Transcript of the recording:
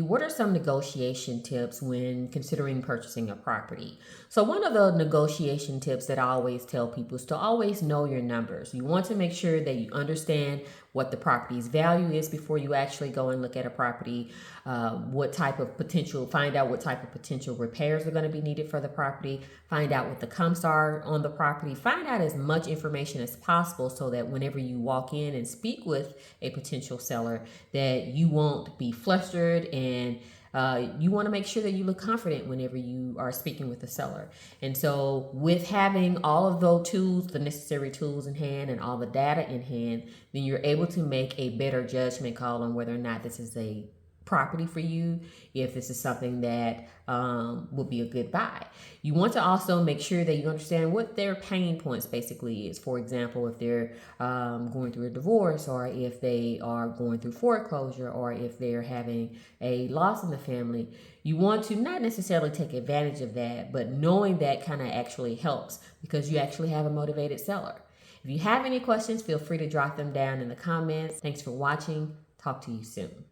What are some negotiation tips when considering purchasing a property? So one of the negotiation tips that I always tell people is to always know your numbers. You want to make sure that you understand what the property's value is before you actually go and look at a property, find out what type of potential repairs are going to be needed for the property, find out what the comps are on the property, find out as much information as possible so that whenever you walk in and speak with a potential seller, that you won't be flustered, and you want to make sure that you look confident whenever you are speaking with the seller. And so with having all of those tools, the necessary tools in hand and all the data in hand, then you're able to make a better judgment call on whether or not this is a property for you, if this is something that will be a good buy. You want to also make sure that you understand what their pain points basically is. For example, if they're going through a divorce, or if they are going through foreclosure, or if they're having a loss in the family, you want to not necessarily take advantage of that, but knowing that kind of actually helps because you actually have a motivated seller. If you have any questions, feel free to drop them down in the comments. Thanks for watching. Talk to you soon.